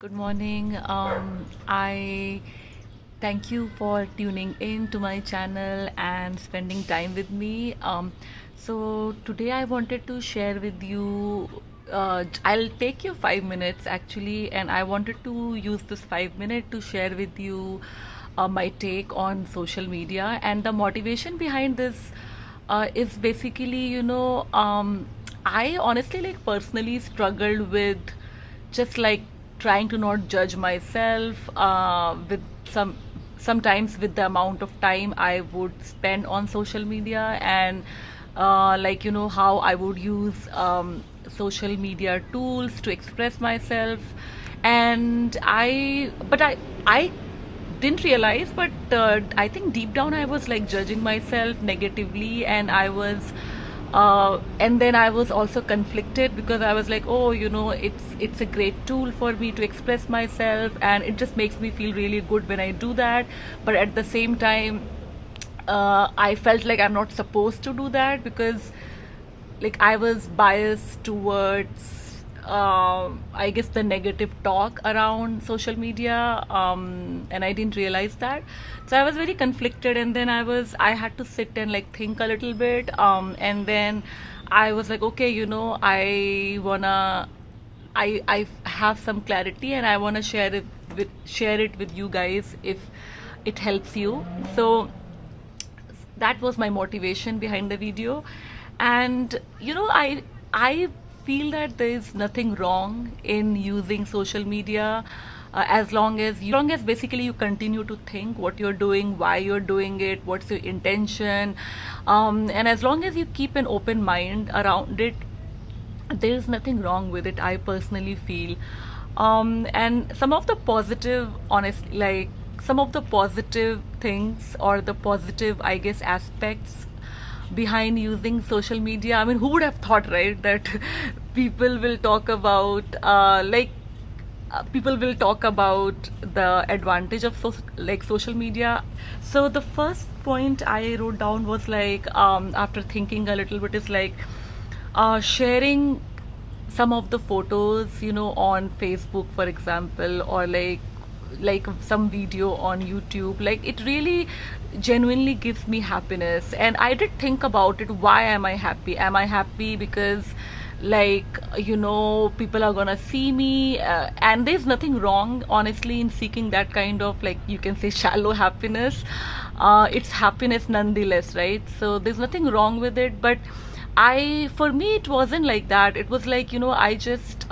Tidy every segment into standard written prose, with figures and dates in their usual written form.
Good morning. I thank you for tuning in to my channel and spending time with me. So today I wanted to share with you. I'll take you 5 minutes actually, and I wanted to use this 5 minute to share with you my take on social media and the motivation behind this is basically, I honestly like personally struggled with just like trying to not judge myself with sometimes with the amount of time I would spend on social media and how I would use social media tools to express myself. And I didn't realize, but I think deep down I was like judging myself negatively, and and then I was also conflicted because I was like, oh, it's a great tool for me to express myself, and it just makes me feel really good when I do that. But at the same time, I felt like I'm not supposed to do that because like I was biased towards I guess the negative talk around social media, and I didn't realize that. So I was very conflicted, and then I had to sit and like think a little bit, and then I was like, okay, I have some clarity, and I wanna share it with you guys if it helps you. So that was my motivation behind the video. And I feel that there is nothing wrong in using social media, as long as basically you continue to think what you're doing, why you're doing it, what's your intention, and as long as you keep an open mind around it, there's nothing wrong with it, I personally feel. And some of the positive, honestly, like some of the positive things or the positive, I guess, aspects behind using social media. I mean, who would have thought, right, that people will talk about, people will talk about the advantage of social media. So the first point I wrote down was like, after thinking a little bit, is like sharing some of the photos, on Facebook, for example, or like some video on YouTube. Like it really genuinely gives me happiness, and I did think about it. Why am I happy? Am I happy because people are gonna see me, and there's nothing wrong honestly in seeking that kind of, like, you can say, shallow happiness. It's happiness nonetheless, right? So there's nothing wrong with it. But for me, it wasn't like that. It was like, I just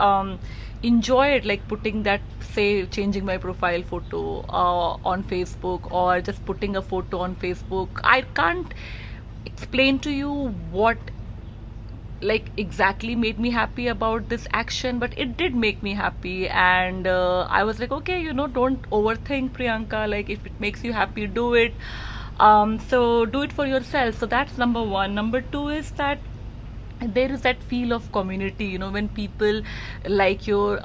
enjoyed like putting that, say, changing my profile photo on Facebook, or just putting a photo on Facebook. I can't explain to you what like exactly made me happy about this action, but it did make me happy. And I was like, okay, don't overthink, Priyanka. Like, if it makes you happy, do it. So do it for yourself. So that's number one. Number two is that there is that feel of community, when people like your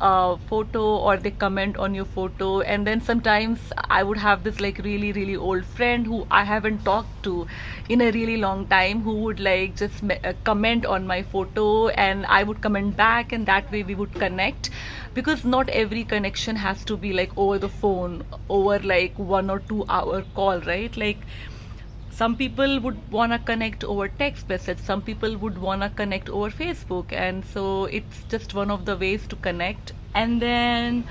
photo, or they comment on your photo. And then sometimes I would have this like really really old friend who I haven't talked to in a really long time, who would like just comment on my photo, and I would comment back, and that way we would connect. Because not every connection has to be like over the phone, over like 1 or 2 hour call, right? Like, some people would want to connect over text message, some people would want to connect over Facebook, and so it's just one of the ways to connect. And then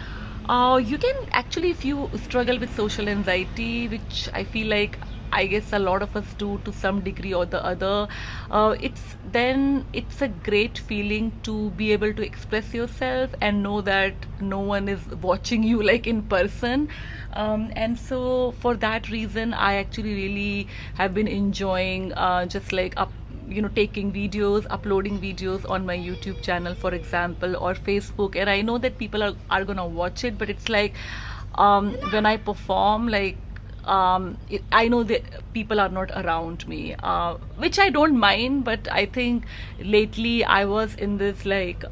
you can actually, if you struggle with social anxiety, which I feel like, I guess, a lot of us do to some degree or the other, it's a great feeling to be able to express yourself and know that no one is watching you like in person. And so for that reason, I actually really have been enjoying just like taking videos, uploading videos on my YouTube channel, for example, or Facebook. And I know that people are gonna watch it, but it's like, when I perform, like, I know that people are not around me, which I don't mind. But I think lately I was in this like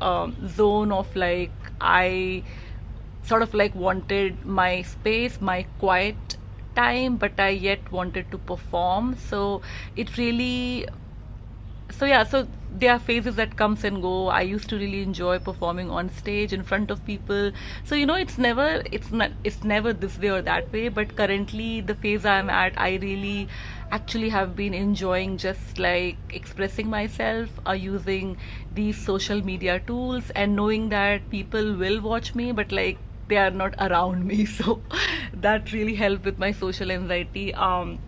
zone of like, I sort of like wanted my space, my quiet time, but I yet wanted to perform. So it really So yeah, so there are phases that comes and go. I used to really enjoy performing on stage in front of people. So it's never this way or that way, but currently the phase I'm at, I really actually have been enjoying just like expressing myself, using these social media tools and knowing that people will watch me, but like they are not around me. So that really helped with my social anxiety. And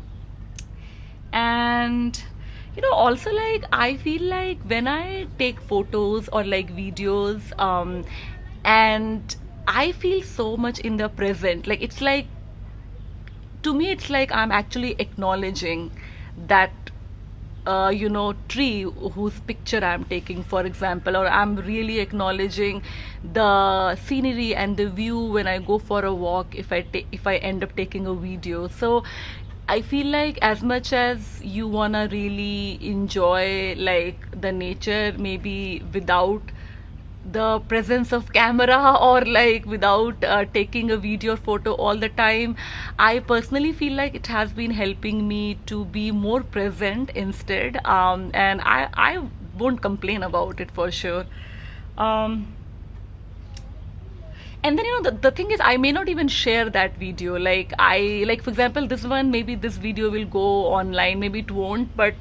also, like, I feel like when I take photos or like videos, and I feel so much in the present, like it's like, to me it's like I'm actually acknowledging that tree whose picture I'm taking, for example, or I'm really acknowledging the scenery and the view when I go for a walk, if I end up taking a video. So I feel like as much as you wanna really enjoy like the nature, maybe without the presence of camera or like without taking a video or photo all the time, I personally feel like it has been helping me to be more present instead, and I won't complain about it for sure. um, and then the thing is, I may not even share that video. Like, I like, for example, this one, maybe this video will go online, maybe it won't, but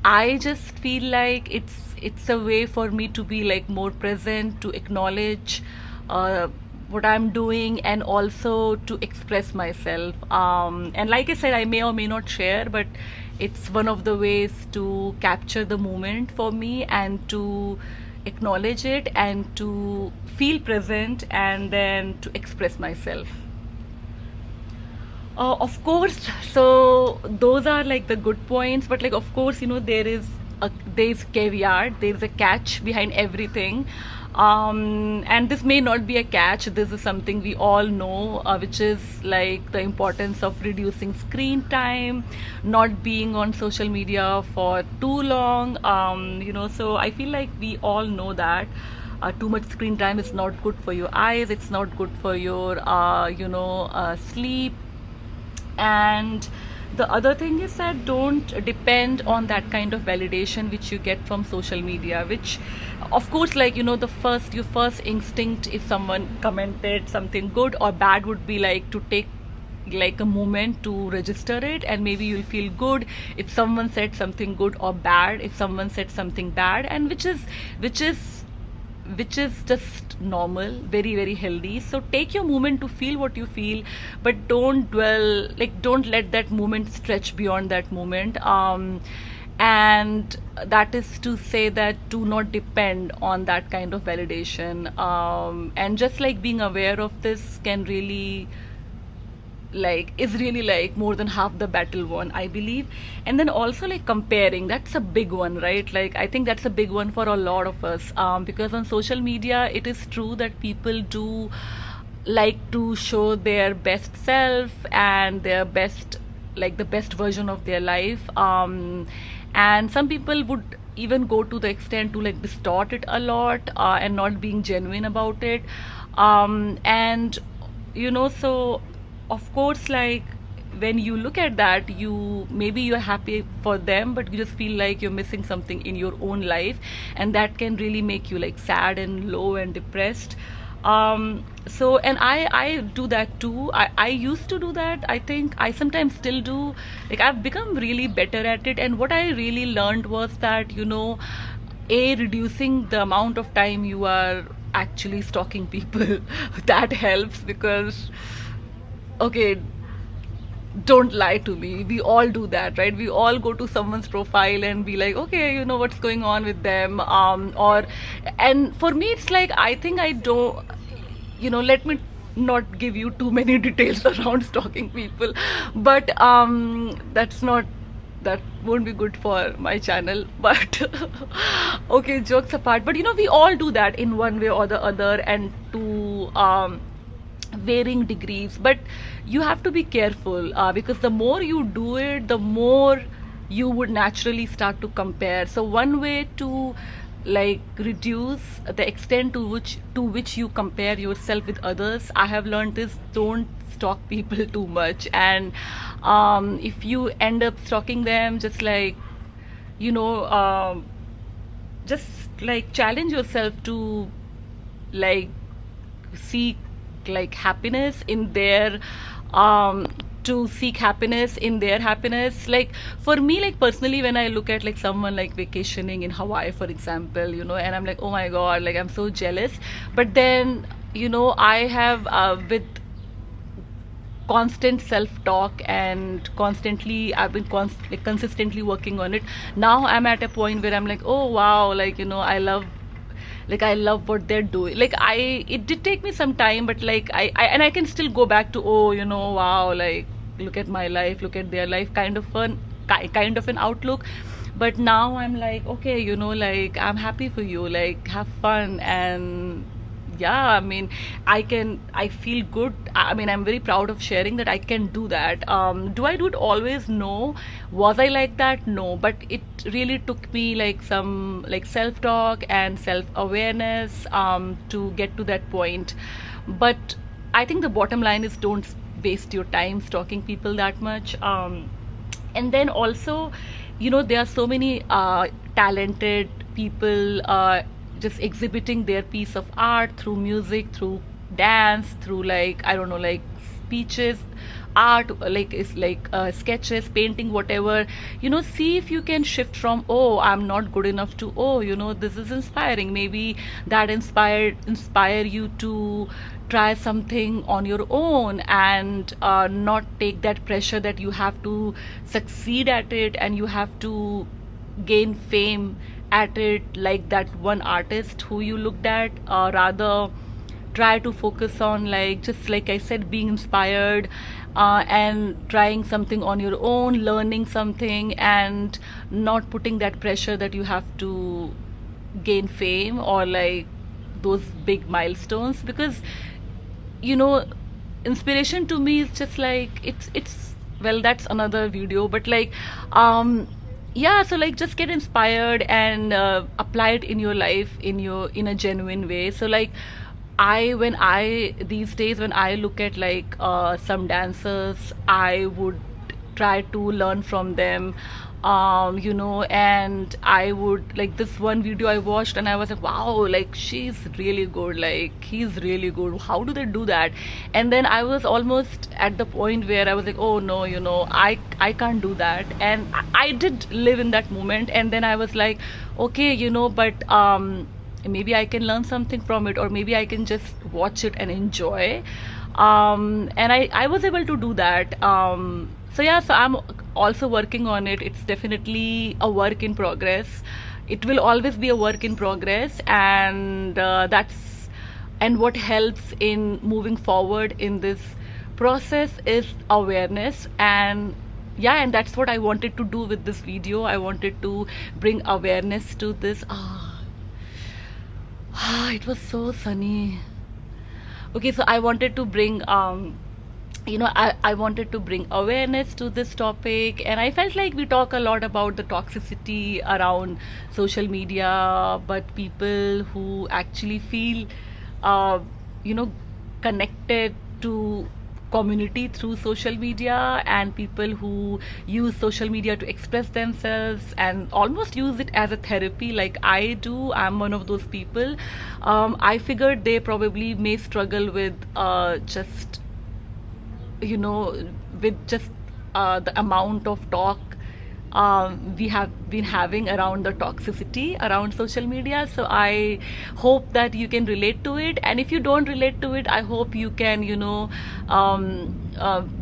I just feel like it's a way for me to be like more present, to acknowledge uh, what I'm doing, and also to express myself. And like I said, I may or may not share, but it's one of the ways to capture the moment for me and to acknowledge it and to feel present and then to express myself. Of course, so those are like the good points, but like, of course, there's caveat, there's a catch behind everything. And this may not be a catch, this is something we all know, which is like the importance of reducing screen time, not being on social media for too long. So I feel like we all know that too much screen time is not good for your eyes, it's not good for your sleep. And the other thing is that don't depend on that kind of validation which you get from social media, which, of course, like, your first instinct, if someone commented something good or bad, would be like to take like a moment to register it, and maybe you'll feel good if someone said something good, or bad if someone said something bad, and which is just normal, very very healthy. So take your moment to feel what you feel, but don't dwell, like, don't let that moment stretch beyond that moment. And that is to say that do not depend on that kind of validation, and just like being aware of this can really, like, is really like more than half the battle won, I believe. And then also, like, comparing, that's a big one, right? Like, I think that's a big one for a lot of us, because on social media it is true that people do like to show their best self and their best, like the best version of their life, and some people would even go to the extent to like distort it a lot, and not being genuine about it. And so of course, like, when you look at that, you're happy for them, but you just feel like you're missing something in your own life, and that can really make you like sad and low and depressed. So, and I do that too. I used to do that. I think I sometimes still do. Like, I've become really better at it, and what I really learned was that, reducing the amount of time you are actually stalking people that helps, because, okay, don't lie to me, we all do that, right? We all go to someone's profile and be like, okay, what's going on with them, and for me it's like, I think I don't, let me not give you too many details around stalking people, but that won't be good for my channel, but okay, jokes apart, but we all do that in one way or the other, and to varying degrees. But you have to be careful, because the more you do it, the more you would naturally start to compare. So one way to like reduce the extent to which you compare yourself with others, I have learned, is don't stalk people too much. And if you end up stalking them, just like, you know just like challenge yourself to like seek like happiness in their um to seek happiness in their happiness. Like for me, like personally, when I look at like someone like vacationing in Hawaii, for example, and I'm like, oh my god, like I'm so jealous. But then I have with constant self-talk and constantly I've been like consistently working on it. Now I'm at a point where I'm like, oh wow, like I love what they're doing. Like it did take me some time, but like I can still go back to, oh, wow, like look at my life, look at their life, kind of an outlook. But now I'm like, okay, like I'm happy for you, like have fun. And yeah, I mean, I feel good. I mean, I'm very proud of sharing that I can do that. Do I do it always? No. Was I like that? No. But it really took me like some like self-talk and self-awareness to get to that point. But I think the bottom line is, don't waste your time stalking people that much. And then also, there are so many talented people just exhibiting their piece of art through music, through dance, through like, I don't know, like speeches, art, like it's like sketches, painting, whatever. See if you can shift from, oh, I'm not good enough, to, oh, this is inspiring. Maybe that inspire you to try something on your own, and not take that pressure that you have to succeed at it and you have to gain fame at it like that one artist who you looked at. Rather try to focus on, like, just like I said, being inspired and trying something on your own, learning something, and not putting that pressure that you have to gain fame or like those big milestones. Because inspiration to me is just like, it's well, that's another video. But like yeah, so like just get inspired and apply it in your life in a genuine way. So like these days when I look at like some dancers, I would try to learn from them. And I would like this one video I watched and I was like, wow, like she's really good, like he's really good, how do they do that? And then I was almost at the point where I was like, oh no, I can't do that. And I did live in that moment, and then I was like, okay, but maybe I can learn something from it, or maybe I can just watch it and enjoy. And I was able to do that. So yeah, so I'm also working on it. It's definitely a work in progress. It will always be a work in progress, and and what helps in moving forward in this process is awareness. And yeah, and that's what I wanted to do with this video. I wanted to bring awareness to this. It was so sunny. Okay, so I wanted to bring I wanted to bring awareness to this topic. And I felt like we talk a lot about the toxicity around social media, but people who actually feel connected to community through social media, and people who use social media to express themselves and almost use it as a therapy like I do. I'm one of those people. I figured they probably may struggle with just with just the amount of talk we have been having around the toxicity around social media. So I hope that you can relate to it, and if you don't relate to it, I hope you can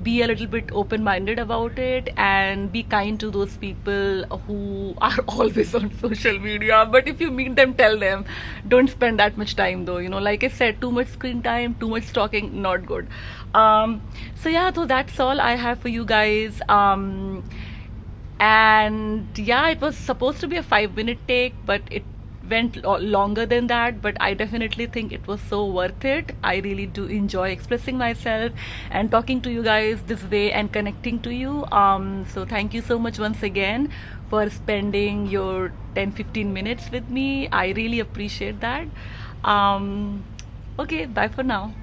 be a little bit open-minded about it and be kind to those people who are always on social media. But if you meet them, tell them don't spend that much time though. Like I said, too much screen time, too much stalking, not good. So yeah, so that's all I have for you guys. And yeah, it was supposed to be a 5-minute take, but it went longer than that. But I definitely think it was so worth it. I really do enjoy expressing myself and talking to you guys this way and connecting to you. So thank you so much once again for spending your 10-15 minutes with me. I really appreciate that. Okay, bye for now.